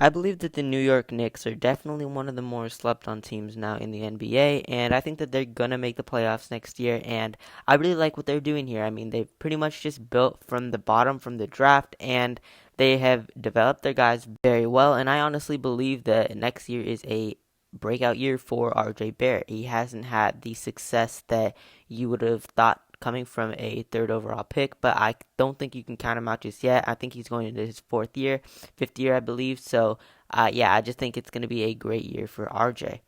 I believe that the New York Knicks are definitely one of the more slept on teams now in the NBA, and I think that they're going to make the playoffs next year, and I really like what they're doing here. I mean, they've pretty much just built from the bottom from the draft, and they have developed their guys very well, and I honestly believe that next year is a breakout year for rjbarrett. He hasn't had the success that you would have thought coming from a third overall pick, but I don't think you can count him out just yet. I think he's going into his fifth year, I believe. So, yeah, I just think it's going to be a great year for RJ.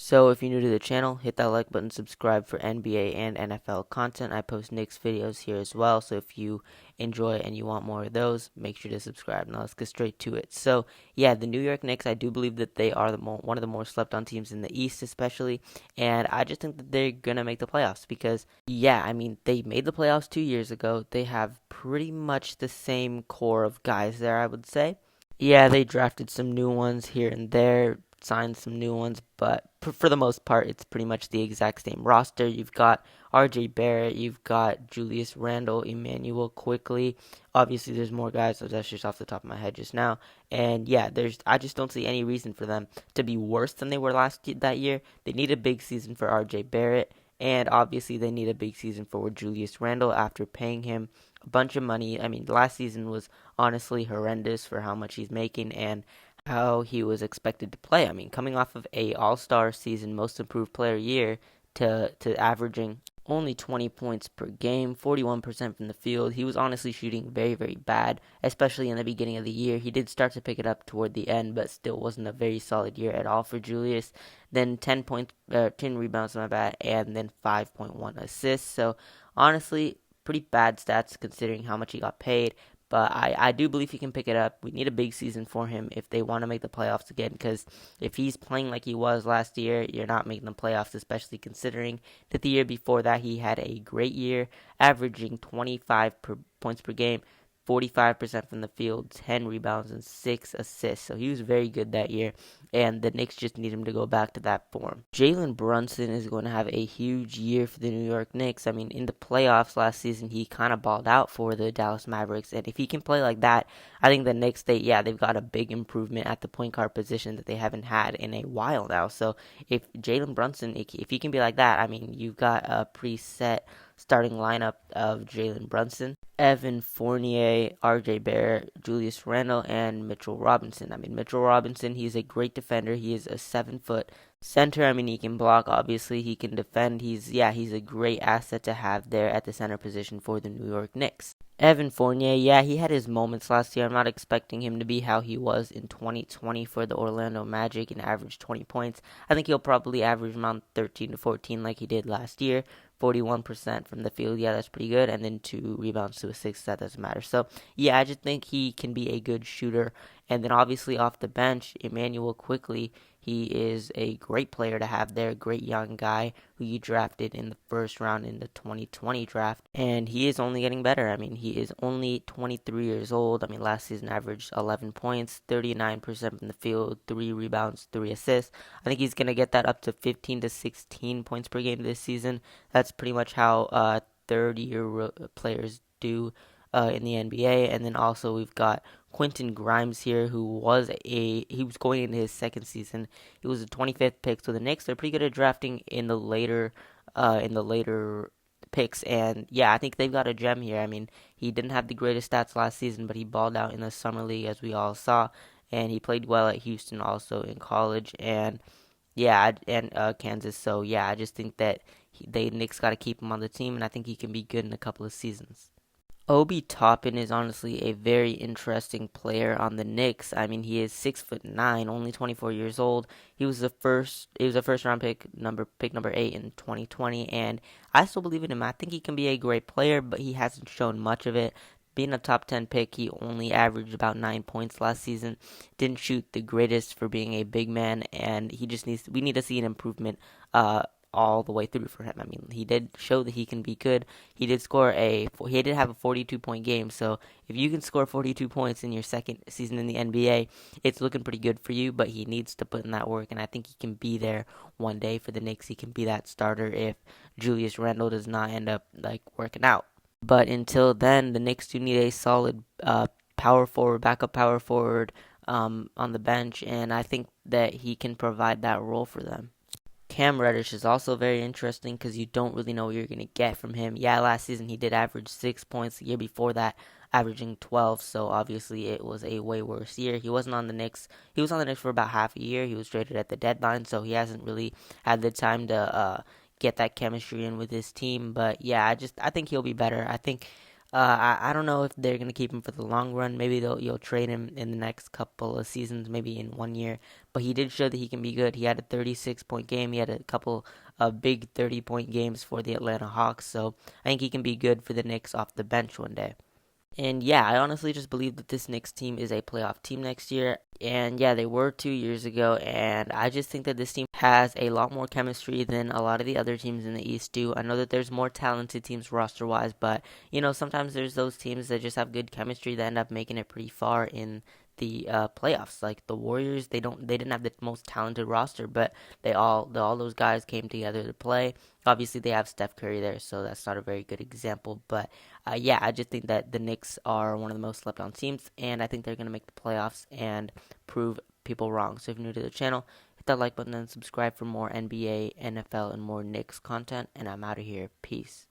So if you're new to the channel, hit that like button, subscribe for NBA and NFL content. I post Knicks videos here as well, so if you enjoy and you want more of those, make sure to subscribe. Now let's get straight to it. So yeah, the New York Knicks, I do believe that they are one of the more slept on teams in the East especially, and I just think that they're going to make the playoffs because, yeah, I mean, they made the playoffs 2 years ago. They have pretty much the same core of guys there, I would say. Yeah, they drafted some new ones here and there, signed some new ones, but for the most part, it's pretty much the exact same roster. You've got RJ Barrett, you've got Julius Randle, Emmanuel quickly. Obviously, there's more guys, so that's just off the top of my head just now. And yeah, I just don't see any reason for them to be worse than they were that year. They need a big season for RJ Barrett. And obviously, they need a big season for Julius Randle after paying him a bunch of money. I mean, last season was honestly horrendous for how much he's making and how he was expected to play. I mean, coming off of a All-Star season, Most Improved Player year to averaging only 20 points per game, 41% from the field. He was honestly shooting very, very bad, especially in the beginning of the year. He did start to pick it up toward the end, but still wasn't a very solid year at all for Julius. Then 10 rebounds, my bad, and then 5.1 assists. So honestly, pretty bad stats considering how much he got paid. But I do believe he can pick it up. We need a big season for him if they want to make the playoffs again. Because if he's playing like he was last year, you're not making the playoffs, especially considering that the year before that he had a great year, averaging 25 points per game, 45% from the field, 10 rebounds, and 6 assists. So he was very good that year, and the Knicks just need him to go back to that form. Jalen Brunson is going to have a huge year for the New York Knicks. I mean, in the playoffs last season, he kind of balled out for the Dallas Mavericks, and if he can play like that, I think the Knicks, they've got a big improvement at the point guard position that they haven't had in a while now. So if Jalen Brunson, if he can be like that, I mean, you've got a preset starting lineup of Jalen Brunson, Evan Fournier, RJ Barrett, Julius Randle, and Mitchell Robinson. I mean, Mitchell Robinson, he's a great defender. He is a 7-foot center. I mean, he can block, obviously. He can defend. He's a great asset to have there at the center position for the New York Knicks. Evan Fournier, yeah, he had his moments last year. I'm not expecting him to be how he was in 2020 for the Orlando Magic and average 20 points. I think he'll probably average around 13 to 14 like he did last year. 41% from the field, yeah, that's pretty good. And then 2 rebounds to assists, that doesn't matter. So, yeah, I just think he can be a good shooter. And then obviously off the bench, Emmanuel quickly, he is a great player to have there, great young guy who you drafted in the first round in the 2020 draft. And he is only getting better. I mean, he is only 23 years old. I mean, last season averaged 11 points, 39% from the field, 3 rebounds, 3 assists. I think he's going to get that up to 15 to 16 points per game this season. That's pretty much how third-year players do in the NBA. And then also we've got Quentin Grimes here, who he was going into his second season. He was a 25th pick, so the Knicks, they're pretty good at drafting in the later picks, and yeah, I think they've got a gem here. I mean, he didn't have the greatest stats last season, but he balled out in the summer league as we all saw, and he played well at Houston also in college, and yeah, and Kansas. So yeah, I just think that Knicks got to keep him on the team, and I think he can be good in a couple of seasons. Obi Toppin is honestly a very interesting player on the Knicks. I mean, he is 6'9", only 24 years old. He was a first round pick number 8 in 2020, and I still believe in him. I think he can be a great player, but he hasn't shown much of it. Being a top 10 pick, he only averaged about 9 points last season. Didn't shoot the greatest for being a big man, and we need to see an improvement all the way through for him. I mean, he did show that he can be good. He did have a 42-point game. So if you can score 42 points in your second season in the NBA, it's looking pretty good for you. But he needs to put in that work, and I think he can be there one day for the Knicks. He can be that starter if Julius Randle does not end up working out. But until then, the Knicks do need a solid backup power forward, on the bench, and I think that he can provide that role for them. Cam Reddish is also very interesting because you don't really know what you're going to get from him. Yeah, last season he did average 6 points. The year before that, averaging 12. So obviously it was a way worse year. He wasn't on the Knicks. He was on the Knicks for about half a year. He was traded at the deadline, so he hasn't really had the time to get that chemistry in with his team. But yeah, I think he'll be better. I think I don't know if they're gonna keep him for the long run. Maybe you'll trade him in the next couple of seasons, maybe in 1 year. But he did show that he can be good. He had a 36-point game. He had a couple of big 30-point games for the Atlanta Hawks. So I think he can be good for the Knicks off the bench one day. And yeah, I honestly just believe that this Knicks team is a playoff team next year. And yeah, they were 2 years ago. And I just think that this team has a lot more chemistry than a lot of the other teams in the East do. I know that there's more talented teams roster wise, but sometimes there's those teams that just have good chemistry that end up making it pretty far in the playoffs. Like the Warriors, they didn't have the most talented roster, but all those guys came together to play. Obviously, they have Steph Curry there, so that's not a very good example. But yeah, I just think that the Knicks are one of the most slept on teams, and I think they're going to make the playoffs and prove people wrong. So if you're new to the channel, hit that like button and subscribe for more NBA, NFL, and more Knicks content. And I'm out of here. Peace.